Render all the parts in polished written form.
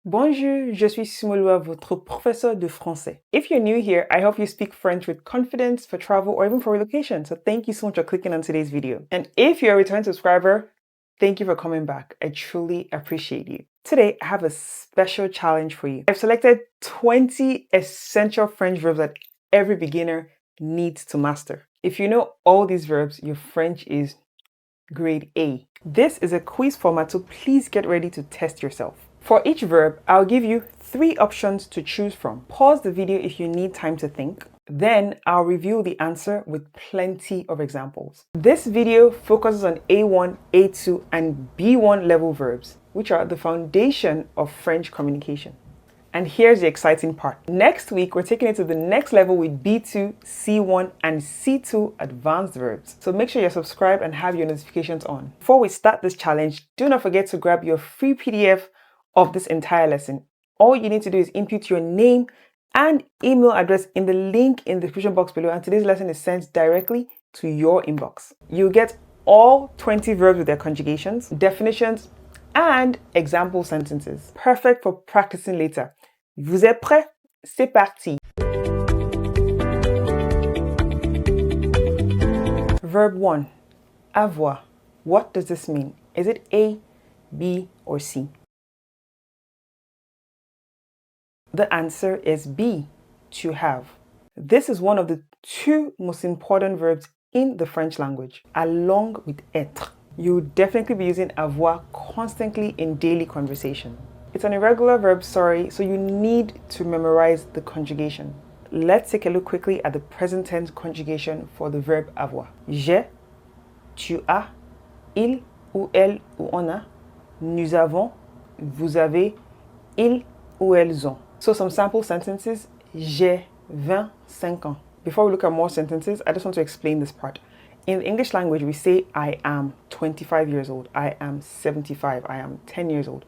Bonjour, je suis Simolua, votre professeur de français. If you're new here, I help you speak French with confidence for travel or even for relocation. So thank you so much for clicking on today's video. And if you're a return subscriber, thank you for coming back. I truly appreciate you. Today, I have a special challenge for you. I've selected 20 essential French verbs that every beginner needs to master. If you know all these verbs, your French is grade A. This is a quiz format, so please get ready to test yourself. For each verb, I'll give you 3 options to choose from. Pause the video if you need time to think. Then I'll reveal the answer with plenty of examples. This video focuses on A1, A2, and B1 level verbs, which are the foundation of French communication. And here's the exciting part. Next week, we're taking it to the next level with B2, C1, and C2 advanced verbs. So make sure you're subscribed and have your notifications on. Before we start this challenge, do not forget to grab your free PDF of this entire lesson. All you need to do is input your name and email address in the link in the description box below, and today's lesson is sent directly to your inbox. You'll get all 20 verbs with their conjugations, definitions, and example sentences. Perfect for practicing later. Vous êtes prêts? C'est parti! Verb 1. Avoir. What does this mean? Is it A, B, or C? The answer is B, to have. This is one of the 2 most important verbs in the French language, along with être. You'll definitely be using avoir constantly in daily conversation. It's an irregular verb, so you need to memorize the conjugation. Let's take a look quickly at the present tense conjugation for the verb avoir. J'ai, tu as, il ou elle ou on a, nous avons, vous avez, ils ou elles ont. So some sample sentences. J'ai 25 ans. Before we look at more sentences, I just want to explain this part. In the English language, we say I am 25 years old, I am 75, I am 10 years old.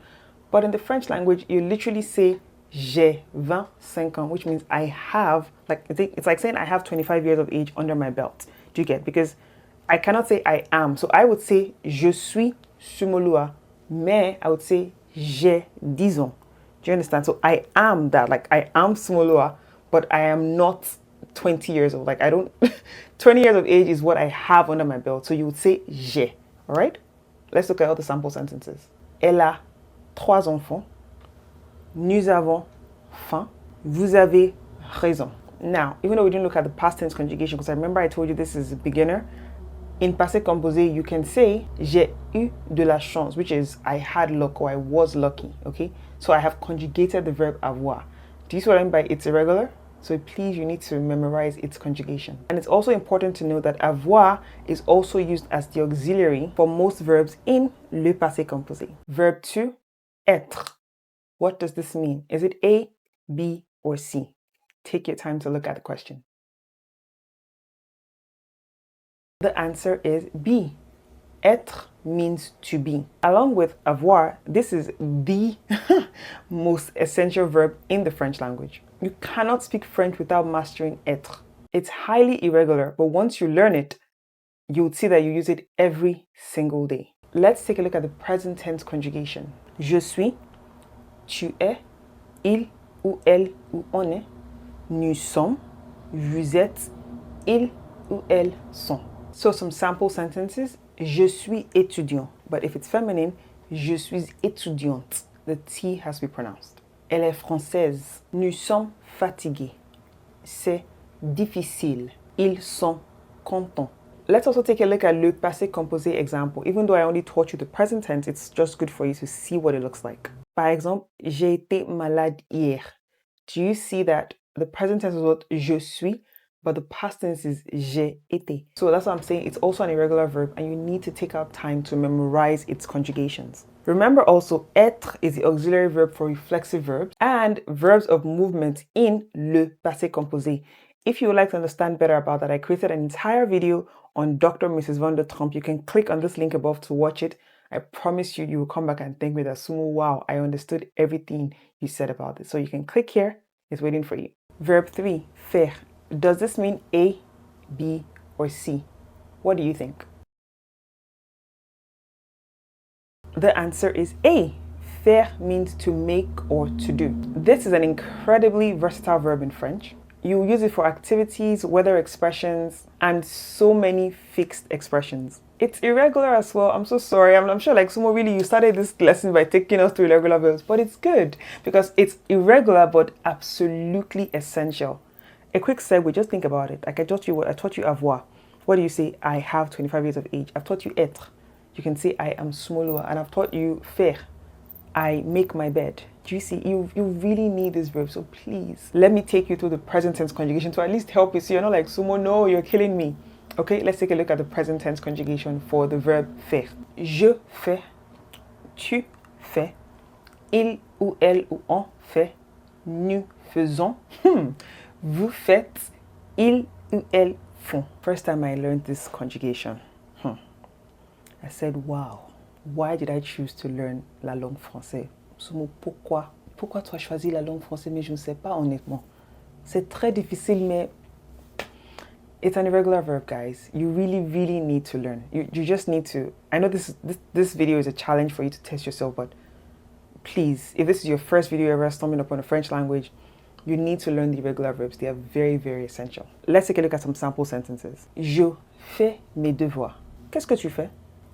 But in the French language, you literally say j'ai 25 ans, which means I have, it's like saying I have 25 years of age under my belt. Do you get? Because I cannot say I am. So I would say je suis Sumolua, mais I would say j'ai 10 ans. Do you understand? So I am that, like I am Sumolua, but I am not 20 years old. Like I don't, 20 years of age is what I have under my belt. So you would say j'ai, all right? Let's look at all the sample sentences. Elle a 3 enfants. Nous avons faim. Vous avez raison. Now, even though we didn't look at the past tense conjugation, because I remember I told you this is a beginner, in passé composé, you can say j'ai eu de la chance, which is I had luck or I was lucky, okay? So I have conjugated the verb avoir. Do you see what I mean by it's irregular? So please, you need to memorize its conjugation. And it's also important to know that avoir is also used as the auxiliary for most verbs in le passé composé. Verb 2, être. What does this mean? Is it A, B, or C? Take your time to look at the question. The answer is B. Être means to be. Along with avoir, this is the most essential verb in the French language. You cannot speak French without mastering être. It's highly irregular, but once you learn it, you would see that you use it every single day. Let's take a look at the present tense conjugation. Je suis, tu es, il ou elle ou on est, nous sommes, vous êtes, ils ou elles sont. So some sample sentences. Je suis étudiant. But if it's feminine, je suis étudiante. The T has to be pronounced. Elle est française. Nous sommes fatigués. C'est difficile. Ils sont contents. Let's also take a look at le passé composé example. Even though I only taught you the present tense, it's just good for you to see what it looks like. Par exemple, j'ai été malade hier. Do you see that the present tense is what je suis, but the past tense is j'ai été. So that's what I'm saying. It's also an irregular verb, and you need to take out time to memorize its conjugations. Remember also, être is the auxiliary verb for reflexive verbs and verbs of movement in le passé composé. If you would like to understand better about that, I created an entire video on Dr. Mrs. Van der Trump. You can click on this link above to watch it. I promise you, you will come back and thank me that, Sumo, wow, I understood everything you said about this. So you can click here. It's waiting for you. Verb 3, faire. Does this mean A, B, or C? What do you think? The answer is A, faire means to make or to do. This is an incredibly versatile verb in French. You use it for activities, weather expressions, and so many fixed expressions. It's irregular as well. I'm so sorry. I'm sure like Sumo, really, you started this lesson by taking us through irregular verbs, but it's good because it's irregular but absolutely essential. A quick segue, just think about it. Like I taught you avoir. What do you say? I have 25 years of age. I've taught you être. You can say I am smaller, and I've taught you faire. I make my bed. Do you see? You really need this verb, so please let me take you through the present tense conjugation to at least help you so you're not like, Sumo, no, you're killing me. Okay, let's take a look at the present tense conjugation for the verb faire. Je fais, tu fais, il ou elle ou on fait, nous faisons, vous faites, ils ou elles font. First time I learned this conjugation, I said, wow, why did I choose to learn la langue française? Pourquoi? Pourquoi tu as choisi la langue française? Mais je ne sais pas honnêtement. C'est très difficile, mais it's an irregular verb, guys. You really need to learn. You just need to. I know this video is a challenge for you to test yourself, but please, if this is your first video ever stumbling upon the French language, you need to learn the irregular verbs. They are very essential. Let's take a look at some sample sentences. Je fais mes devoirs. Qu'est-ce que tu fais?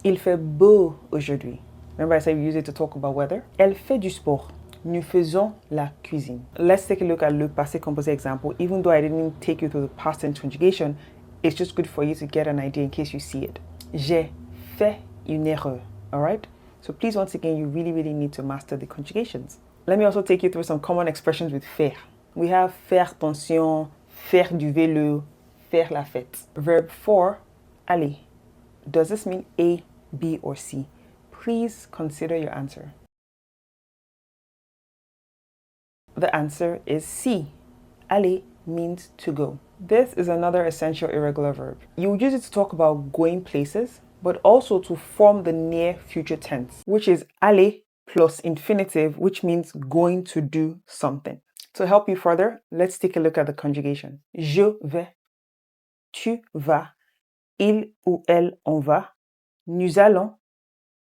Il fait beau aujourd'hui. Remember I said we use it to talk about weather? Elle fait du sport. Nous faisons la cuisine. Let's take a look at le passé composé example. Even though I didn't take you through the past tense conjugation, it's just good for you to get an idea in case you see it. J'ai fait une erreur. Alright? So please, once again, you really need to master the conjugations. Let me also take you through some common expressions with faire. We have faire attention, faire du vélo, faire la fête. Verb for, aller. Does this mean A, B, or C? Please consider your answer. The answer is C. Aller means to go. This is another essential irregular verb. You use it to talk about going places, but also to form the near future tense, which is aller plus infinitive, which means going to do something. To help you further, let's take a look at the conjugation. Je vais, tu vas, il ou elle en va, nous allons,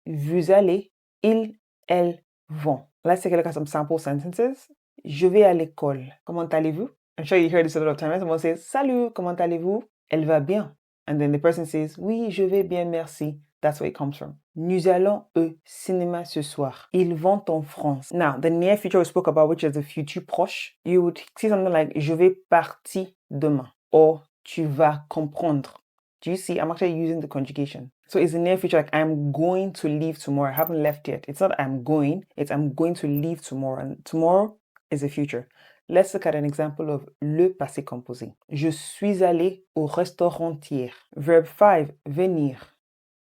vous allez, ils, elles vont. Let's take a look at some sample sentences. Je vais à l'école. Comment allez-vous? I'm sure you heard this a lot of times. Someone says, salut, comment allez-vous? Elle va bien. And then the person says, oui, je vais bien, merci. That's where it comes from. Nous allons au cinéma ce soir. Ils vont en France. Now, the near future we spoke about, which is the future proche, you would see something like, je vais partir demain. Or, tu vas comprendre. Do you see? I'm actually using the conjugation. So it's the near future, like I'm going to leave tomorrow. I haven't left yet. It's not I'm going, it's I'm going to leave tomorrow. And tomorrow is the future. Let's look at an example of le passé composé. Je suis allé au restaurant hier. Verb 5, venir.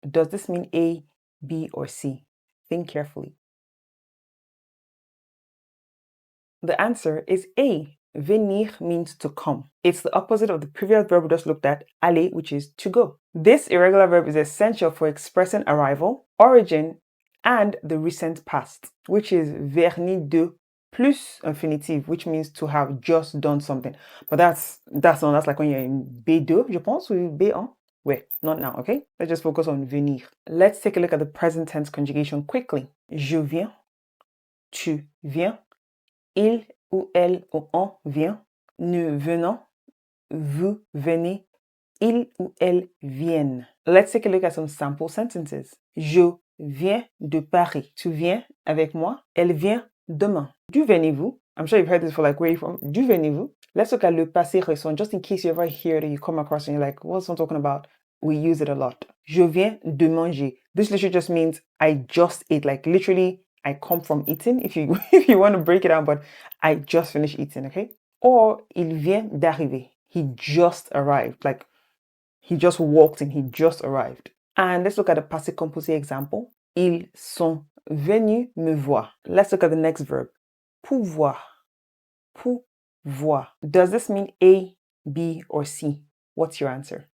Does this mean A, B, or C? Think carefully. The answer is A. Venir means to come. It's the opposite of the previous verb we just looked at, aller, which is to go. This irregular verb is essential for expressing arrival, origin, and the recent past, which is venir de plus infinitive, which means to have just done something. But that's like when you're in B2, je pense, or B1. Wait, not now, okay? Let's just focus on venir. Let's take a look at the present tense conjugation quickly. Je viens, tu viens, il ou elle ou on vient, nous venons, vous venez, ils ou elles viennent. Let's take a look at some sample sentences. Je viens de Paris. Tu viens avec moi. Elle vient demain. D'où venez-vous? I'm sure you've heard this for like, where are you from? D'où venez-vous? Let's look at le passé récent, just in case you ever hear it and you come across and you're like, what's someone talking about? We use it a lot. Je viens de manger. This literally just means I just ate. Like literally, I come from eating, if you want to break it down, but I just finished eating, okay? Or il vient d'arriver. He just arrived. Like he just walked in, he just arrived. And let's look at the passé composé example. Ils sont venus me voir. Let's look at the next verb. Pouvoir. Pouvoir. Does this mean A, B, or C? What's your answer?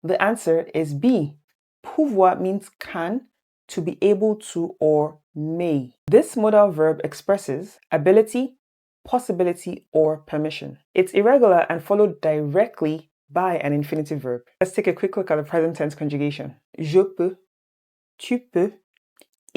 The answer is B. Pouvoir means can, to be able to, or may. This modal verb expresses ability, possibility, or permission. It's irregular and followed directly by an infinitive verb. Let's take a quick look at the present tense conjugation. Je peux, tu peux,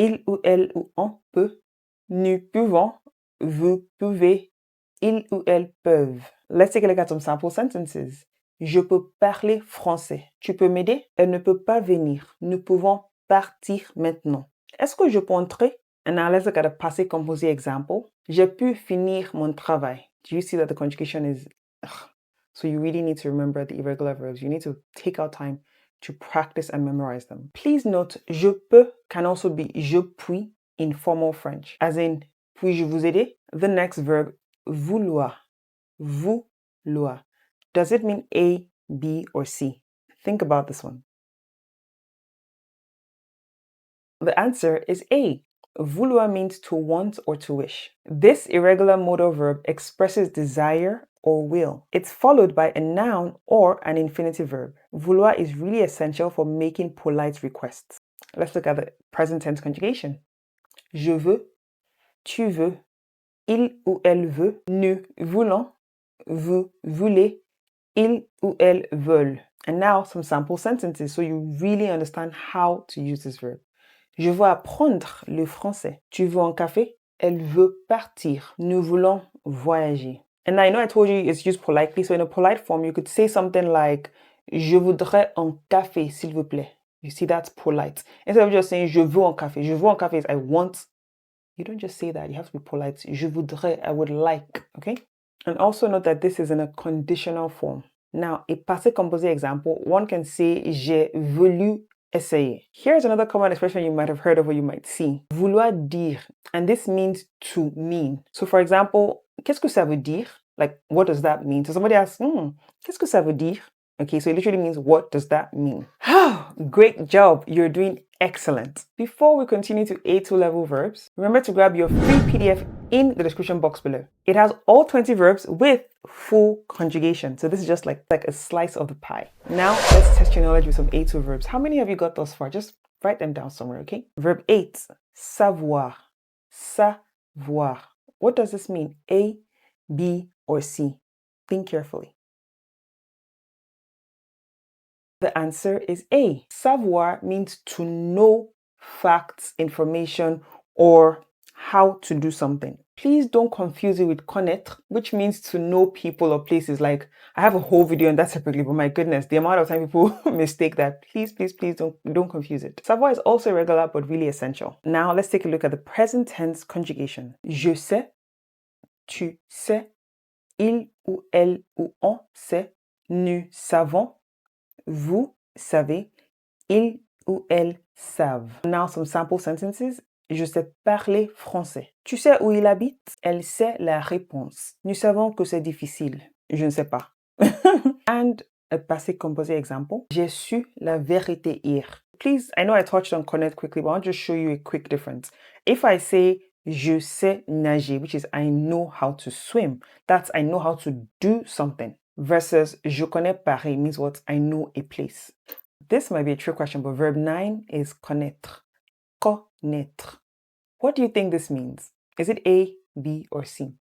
il ou elle ou on peut, nous pouvons, vous pouvez, ils ou elles peuvent. Let's take a look at some sample sentences. Je peux parler français. Tu peux m'aider? Elle ne peut pas venir. Nous pouvons partir maintenant. Est-ce que je peux entrer? And now let's look at a passé composé example. J'ai pu finir mon travail. Do you see that the conjugation is... Ugh. So you really need to remember the irregular verbs. You need to take out time to practice and memorize them. Please note, je peux can also be je puis in formal French, as in, puis-je vous aider? The next verb, vouloir. Vouloir. Does it mean A, B, or C? Think about this one. The answer is A. Vouloir means to want or to wish. This irregular modal verb expresses desire or will. It's followed by a noun or an infinitive verb. Vouloir is really essential for making polite requests. Let's look at the present tense conjugation. Je veux, tu veux, il ou elle veut, nous voulons, vous voulez, ils ou elles veulent. And now some sample sentences so you really understand how to use this verb. Je veux apprendre le français. Tu veux un café? Elle veut partir. Nous voulons voyager. And I know I told you it's used politely, so in a polite form, you could say something like, je voudrais un café, s'il vous plaît. You see, that's polite. Instead of just saying, je veux un café. Je veux un café is I want. You don't just say that. You have to be polite. Je voudrais, I would like, okay? And also note that this is in a conditional form. Now, a passé composé example, one can say, j'ai voulu essayer. Here's another common expression you might have heard of or you might see. Vouloir dire. And this means to mean. So for example, qu'est-ce que ça veut dire? Like, what does that mean? So somebody asks, qu'est-ce que ça veut dire? Okay, so it literally means, what does that mean? Great job. You're doing excellent. Before we continue to A2 level verbs, remember to grab your free PDF in the description box below. It has all 20 verbs with full conjugation. So this is just like a slice of the pie. Now let's test your knowledge with some A2 verbs. How many have you got thus far? Just write them down somewhere, okay? Verb 8, savoir. Savoir. What does this mean? A, B, or C? Think carefully. The answer is A. Savoir means to know facts, information, or how to do something. Please don't confuse it with connaître, which means to know people or places. Like, I have a whole video on that separately, but my goodness, the amount of time people mistake that. Please don't confuse it. Savoir is also irregular, but really essential. Now, let's take a look at the present tense conjugation. Je sais, tu sais, il ou elle ou on sait, nous savons, vous savez, ils ou elles savent. Now some sample sentences. Je sais parler français. Tu sais où il habite? Elle sait la réponse. Nous savons que c'est difficile. Je ne sais pas. And a passé composé example. J'ai su la vérité hier. Please, I know I touched on connaître quickly, but I'll just show you a quick difference. If I say je sais nager, which is I know how to swim, that's I know how to do something. Versus je connais Paris means what? I know a place. This might be a trick question, but verb 9 is connaître. Connaître. What do you think this means? Is it A, B, or C?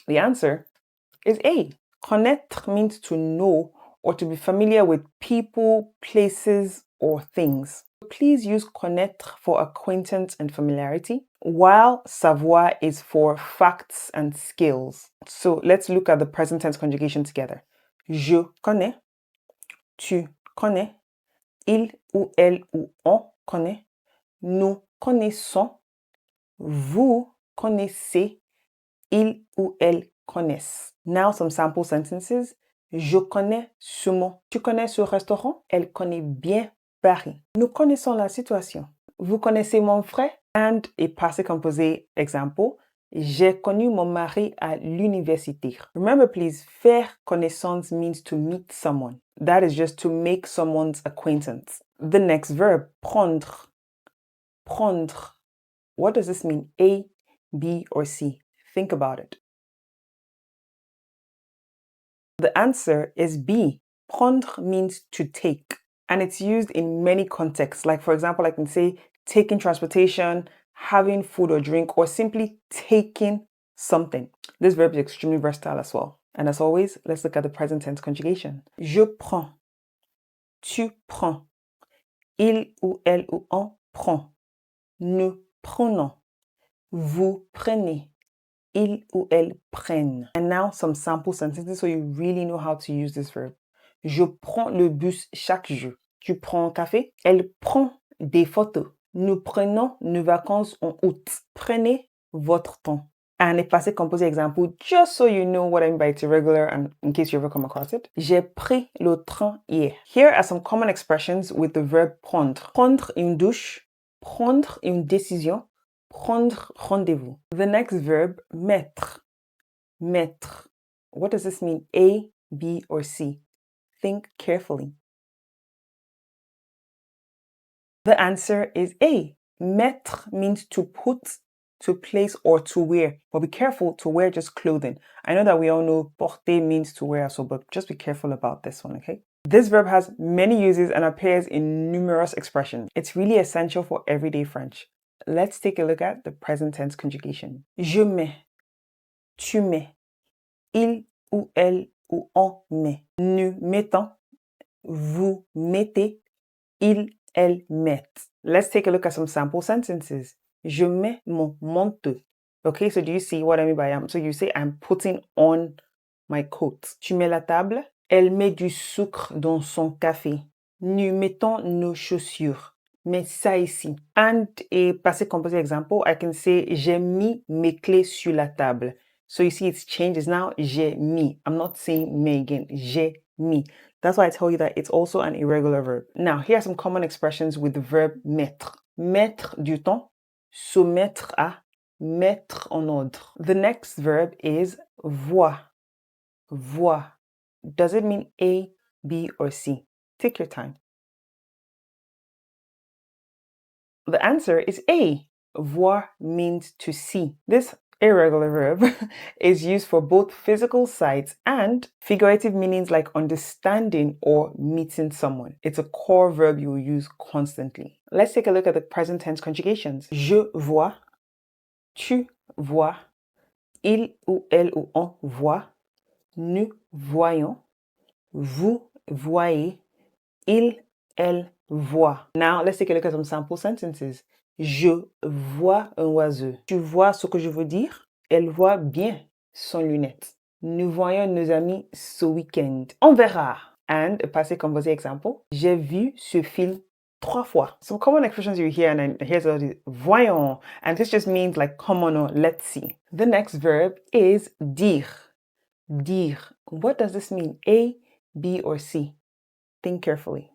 The answer is A. Connaître means to know or to be familiar with people, places, or things. Please use connaître for acquaintance and familiarity, while savoir is for facts and skills. So let's look at the present tense conjugation together. Je connais, tu connais, il ou elle ou on connaît, nous connaissons, vous connaissez, ils ou elles connaissent. Now some sample sentences. Je connais ce mot. Tu connais ce restaurant? Elle connaît bien Paris. Nous connaissons la situation. Vous connaissez mon frère? And a passé composé example. J'ai connu mon mari à l'université. Remember, please, faire connaissance means to meet someone. That is just to make someone's acquaintance. The next verb, prendre. Prendre. What does this mean? A, B, or C? Think about it. The answer is B. Prendre means to take. And it's used in many contexts. Like, for example, I can say taking transportation, having food or drink, or simply taking something. This verb is extremely versatile as well. And as always, let's look at the present tense conjugation. Je prends. Tu prends. Il ou elle ou on prend. Nous prenons. Vous prenez. Il ou elle prennent. And now some sample sentences so you really know how to use this verb. Je prends le bus chaque jour. Tu prends un café? Elle prend des photos. Nous prenons nos vacances en août. Prenez votre temps. And a passé composé example, just so you know what I mean by it's irregular and in case you ever come across it. J'ai pris le train hier. Here are some common expressions with the verb prendre. Prendre une douche. Prendre une décision. Prendre rendez-vous. The next verb, mettre. Mettre. What does this mean? A, B, or C? Think carefully. The answer is A. Mettre means to put, to place, or to wear. But be careful to wear just clothing. I know that we all know porter means to wear also, but just be careful about this one, okay? This verb has many uses and appears in numerous expressions. It's really essential for everyday French. Let's take a look at the present tense conjugation. Je mets, tu mets, il ou elle ou on met, nous mettons, vous mettez, il, elle mettent. Let's take a look at some sample sentences. Je mets mon manteau. Okay, so do you see what I mean by so you say I'm putting on my coat. Tu mets la table. Elle met du sucre dans son café. Nous mettons nos chaussures. Mets ça ici. And a passé composé example, I can say j'ai mis mes clés sur la table. So you see it's changed. It's now j'ai mis. I'm not saying me again. J'ai mis. That's why I tell you that it's also an irregular verb. Now, here are some common expressions with the verb mettre. Mettre du temps, soumettre à, mettre en ordre. The next verb is voir. Voir. Does it mean A, B, or C? Take your time. The answer is A. Voir means to see. This irregular verb is used for both physical sights and figurative meanings like understanding or meeting someone. It's a core verb you will use constantly. Let's take a look at the present tense conjugations. Je vois, tu vois, il ou elle ou on voit, nous voyons, vous voyez, il, elle voit. Now, let's take a look at some sample sentences. Je vois un oiseau. Tu vois ce que je veux dire? Elle voit bien sans lunettes. Nous voyons nos amis ce week-end. On verra. And a passé composé example. J'ai vu ce film 3 fois. Some common expressions you hear, and then here's all the voyons. And this just means like come on or let's see. The next verb is dire. Dire. What does this mean? A, B, or C? Think carefully.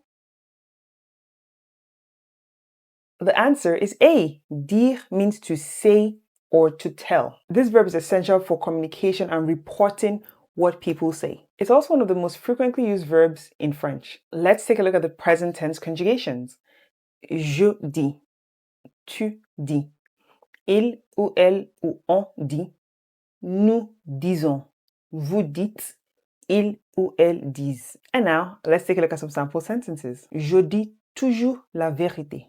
The answer is A. Dire means to say or to tell. This verb is essential for communication and reporting what people say. It's also one of the most frequently used verbs in French. Let's take a look at the present tense conjugations. Je dis. Tu dis. Il ou elle ou on dit. Nous disons. Vous dites. Il ou elle disent. And now, let's take a look at some sample sentences. Je dis toujours la vérité.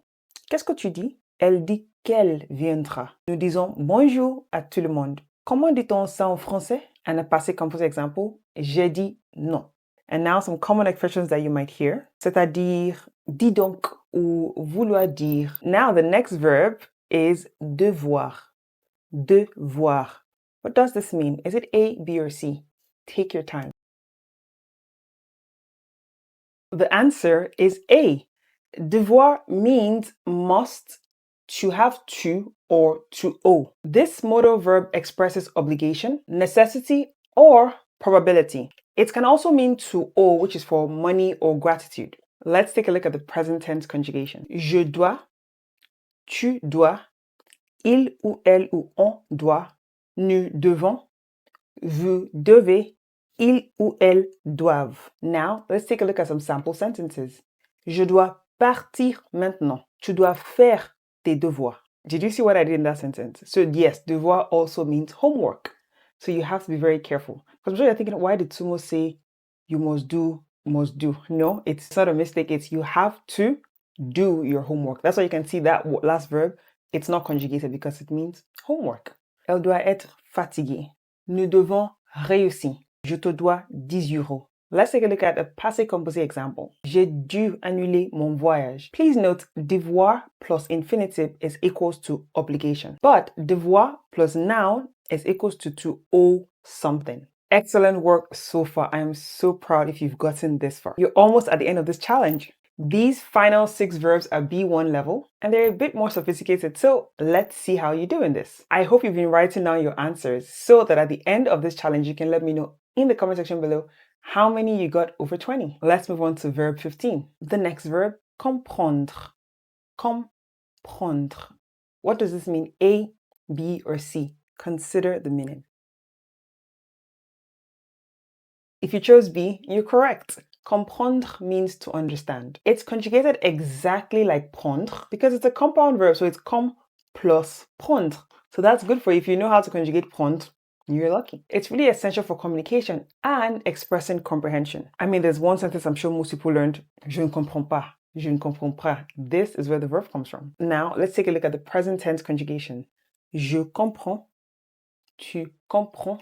Qu'est-ce que tu dis? Elle dit qu'elle viendra. Nous disons bonjour à tout le monde. Comment dit-on ça en français? And a passé composé example, j'ai dit non. And now some common expressions that you might hear, c'est-à-dire dis donc ou vouloir dire. Now the next verb is devoir. Devoir. What does this mean? Is it A, B, or C? Take your time. The answer is A. Devoir means must, to have to, or to owe. This modal verb expresses obligation, necessity, or probability. It can also mean to owe, which is for money or gratitude. Let's take a look at the present tense conjugation. Je dois, tu dois, il ou elle ou on doit, nous devons, vous devez, ils ou elles doivent. Now, let's take a look at some sample sentences. Je dois partir maintenant. Tu dois faire tes devoirs. Did you see what I did in that sentence? So yes, devoir also means homework. So you have to be very careful. Because I'm sure you're thinking, why did Sumo say you must do, must do? No, it's not a mistake. It's you have to do your homework. That's why you can see that last verb. It's not conjugated because it means homework. Elle doit être fatiguée. Nous devons réussir. Je te dois 10 euros. Let's take a look at a passé composé example. J'ai dû annuler mon voyage. Please note, devoir plus infinitive is equals to obligation. But devoir plus noun is equals to owe something. Excellent work so far. I am so proud if you've gotten this far. You're almost at the end of this challenge. These final 6 verbs are B1 level and they're a bit more sophisticated, so let's see how you do in this. I hope you've been writing down your answers so that at the end of this challenge you can let me know in the comment section below how many you got over 20. Let's move on to verb 15. The next verb, comprendre. Comprendre. What does this mean? A, B, or C? Consider the meaning. If you chose B, you're correct. Comprendre means to understand. It's conjugated exactly like prendre because it's a compound verb, so it's com plus prendre. So that's good for you. If you know how to conjugate prendre, you're lucky. It's really essential for communication and expressing comprehension. I mean, there's one sentence I'm sure most people learned, je ne comprends pas, je ne comprends pas. This is where the verb comes from. Now, let's take a look at the present tense conjugation. Je comprends, tu comprends,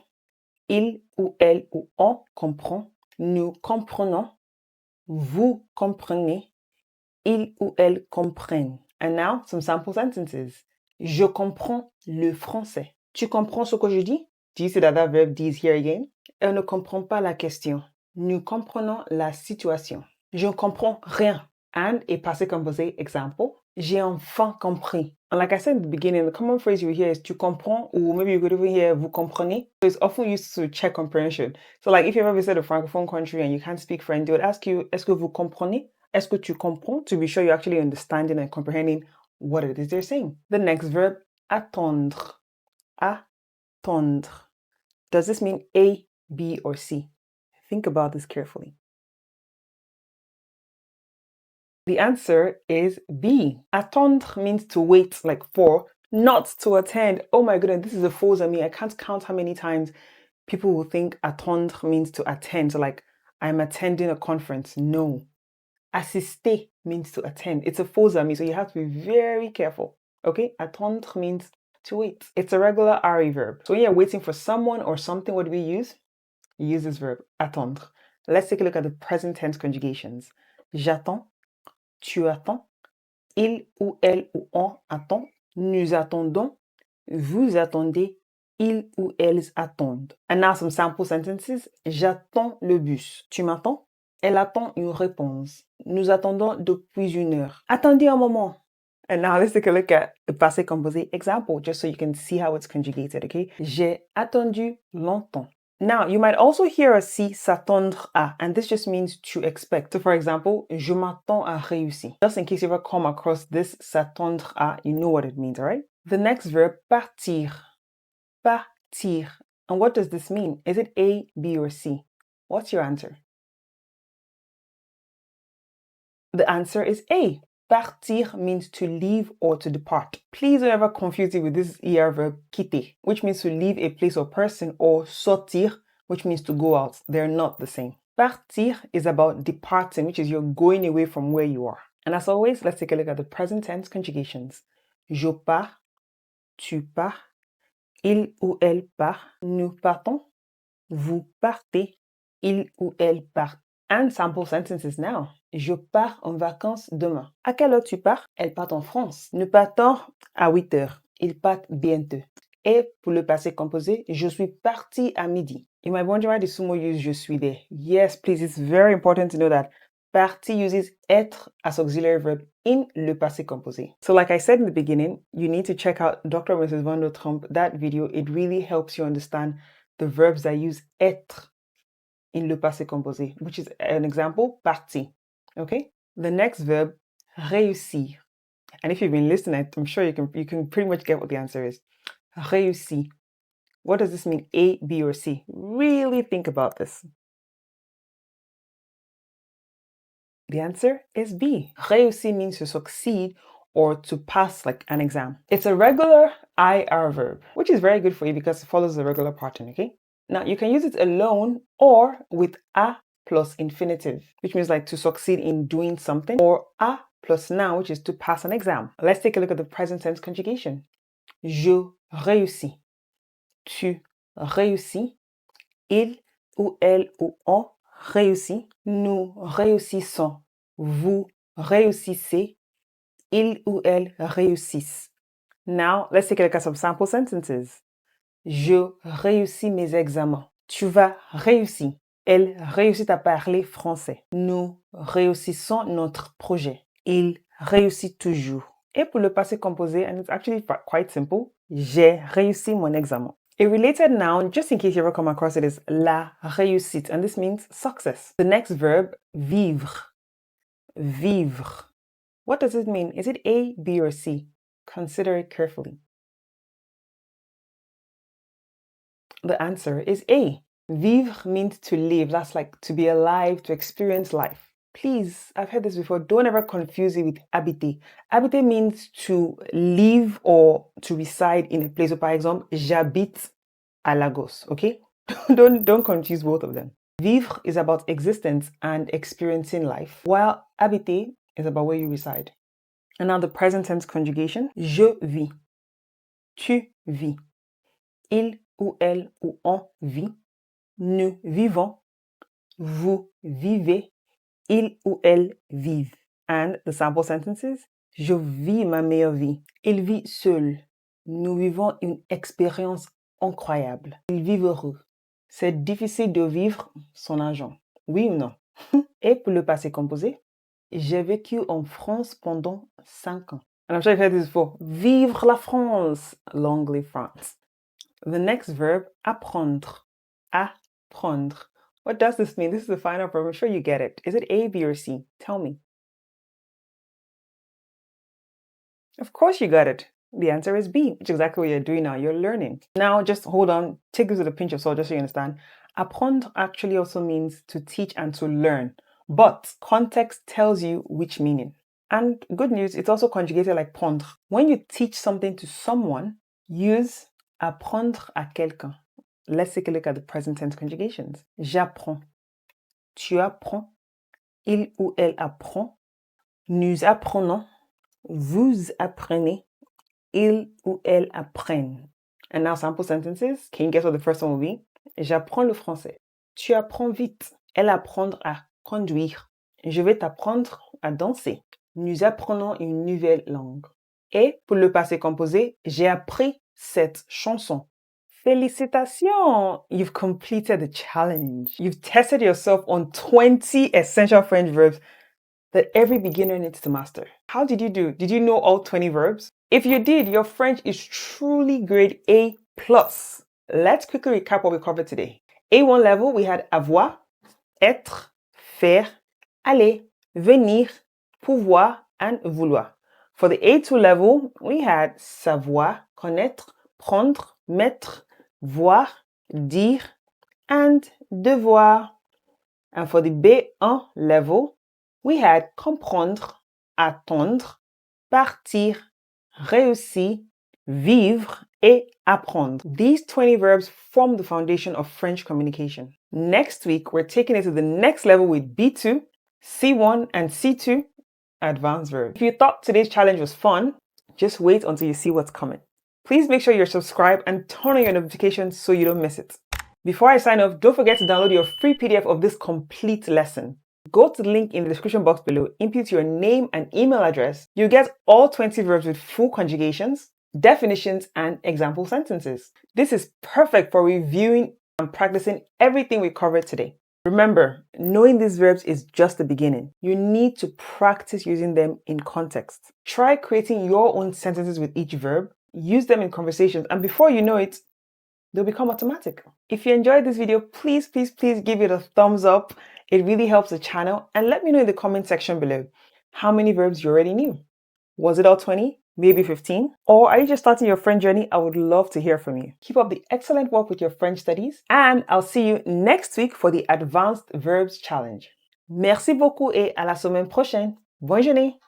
il ou elle ou on comprend, nous comprenons, vous comprenez, il ou elle comprennent. And now, some sample sentences. Je comprends le français. Tu comprends ce que je dis? Do you see that verb D is here again? Elle ne comprend pas la question. Nous comprenons la situation. Je ne comprends rien. And a passé composé example. J'ai enfin compris. And like I said in the beginning, the common phrase you hear is tu comprends, or maybe you could even hear vous comprenez. So it's often used to check comprehension. So like if you've ever visited a francophone country and you can't speak French, they would ask you, est-ce que vous comprenez? Est-ce que tu comprends? To be sure you're actually understanding and comprehending what it is they're saying. The next verb, attendre. Attendre. Does this mean A, B, or C? Think about this carefully. The answer is B. Attendre means to wait, like for, not to attend. Oh my goodness, this is a faux ami. I can't count how many times people will think attendre means to attend. So like, I'm attending a conference. No. Assister means to attend. It's a faux ami, so you have to be very careful. Okay? Attendre means to wait. It's a regular RE verb. So when you're waiting for someone or something, what do we use? You use this verb, attendre. Let's take a look at the present tense conjugations. J'attends, tu attends, il ou elle ou on attend, nous attendons, vous attendez, ils ou elles attendent. And now some sample sentences. J'attends le bus. Tu m'attends? Elle attend une réponse. Nous attendons depuis 1 heure. Attendez un moment. And now let's take a look at the passé composé example, just so you can see how it's conjugated, okay? J'ai attendu longtemps. Now, you might also hear us see s'attendre à, and this just means to expect. So for example, je m'attends à réussir. Just in case you ever come across this s'attendre à, you know what it means, all right? The next verb, partir. Partir. And what does this mean? Is it A, B, or C? What's your answer? The answer is A. Partir means to leave or to depart. Please don't ever confuse it with this ER verb quitter, which means to leave a place or person, or sortir, which means to go out. They're not the same. Partir is about departing, which is you're going away from where you are. And as always, let's take a look at the present tense conjugations. Je pars, tu pars, il ou elle part, nous partons, vous partez, il ou elle part. And sample sentences now. Je pars en vacances demain. À quelle heure tu pars? Elle part en France. Nous partons à 8 heures. Ils partent bientôt. Et pour le passé composé, je suis parti à midi. You might wonder why the sumo use je suis there. Yes, please, it's very important to know that parti uses être as auxiliary verb in le passé composé. So like I said in the beginning, you need to check out Dr. Mrs. Van der Trump, that video. It really helps you understand the verbs that use être in le passé composé, which is an example, parti. Okay? The next verb, réussir. And if you've been listening, I'm sure you can pretty much get what the answer is. Réussir. What does this mean? A, B, or C? Really think about this. The answer is B. Réussir means to succeed or to pass like an exam. It's a regular IR verb, which is very good for you because it follows the regular pattern, okay? Now, you can use it alone or with a plus infinitive, which means like to succeed in doing something, or a plus noun, which is to pass an exam. Let's take a look at the present tense conjugation. Je réussis. Tu réussis. Il ou elle ou on réussit, nous réussissons, vous réussissez, il ou elle réussissent. Now, let's take a look at some sample sentences. Je réussis mes examens. Tu vas réussir. Elle réussit à parler français. Nous réussissons notre projet. Il réussit toujours. Et pour le passé composé, and it's actually quite simple, j'ai réussi mon examen. A related noun, just in case you ever come across it, is la réussite, and this means success. The next verb, vivre. Vivre. What does it mean? Is it A, B, or C? Consider it carefully. The answer is A. Vivre means to live. That's like to be alive, to experience life. Please, I've heard this before. Don't ever confuse it with habiter. Habiter means to live or to reside in a place. So, par exemple, j'habite à Lagos. Okay? don't confuse both of them. Vivre is about existence and experiencing life, while habiter is about where you reside. And now the present tense conjugation. Je vis. Tu vis. Il ou elle ou on vit. Nous vivons. Vous vivez. Il ou elle vivent. And the sample sentences. Je vis ma meilleure vie. Il vit seul. Nous vivons une expérience incroyable. Ils vivent heureux. C'est difficile de vivre son argent. Oui ou non? Et pour le passé composé, j'ai vécu en France pendant 5 ans. And I'm sure you've heard this before. Vivre la France. Long live France. The next verb, apprendre. Apprendre. What does this mean? This is the final verb. I'm sure you get it. Is it A, B, or C? Tell me. Of course you got it. The answer is B, which is exactly what you're doing now. You're learning. Now, just hold on. Take this with a pinch of salt just so you understand. Apprendre actually also means to teach and to learn. But context tells you which meaning. And good news, it's also conjugated like prendre. When you teach something to someone, use apprendre à quelqu'un. Let's take a look at the present tense conjugations. J'apprends. Tu apprends. Il ou elle apprend. Nous apprenons. Vous apprenez. Il ou elle apprennent. And now sample sentences. Can you guess what the first one will be? J'apprends le français. Tu apprends vite. Elle apprend à conduire. Je vais t'apprendre à danser. Nous apprenons une nouvelle langue. Et pour le passé composé, j'ai appris cette chanson. Félicitations! You've completed the challenge. You've tested yourself on 20 essential French verbs that every beginner needs to master. How did you do? Did you know all 20 verbs? If you did, your French is truly grade A+. Let's quickly recap what we covered today. A1 level, we had avoir, être, faire, aller, venir, pouvoir, and vouloir. For the A2 level, we had savoir, connaître, prendre, mettre, voir, dire, and devoir. And for the B1 level, we had comprendre, attendre, partir, réussir, vivre, et apprendre. These 20 verbs form the foundation of French communication. Next week, we're taking it to the next level with B2, C1, and C2 advanced verbs. If you thought today's challenge was fun, just wait until you see what's coming. Please make sure you're subscribed and turn on your notifications so you don't miss it. Before I sign off, don't forget to download your free PDF of this complete lesson. Go to the link in the description box below, input your name and email address. You'll get all 20 verbs with full conjugations, definitions, and example sentences. This is perfect for reviewing and practicing everything we covered today. Remember, knowing these verbs is just the beginning. You need to practice using them in context. Try creating your own sentences with each verb, use them in conversations, and before you know it, they'll become automatic. If you enjoyed this video, please give it a thumbs up. It really helps the channel. And let me know in the comment section below how many verbs you already knew. Was it all 20? Maybe 15? Or are you just starting your French journey? I would love to hear from you. Keep up the excellent work with your French studies. And I'll see you next week for the Advanced Verbs Challenge. Merci beaucoup et à la semaine prochaine. Bonne journée!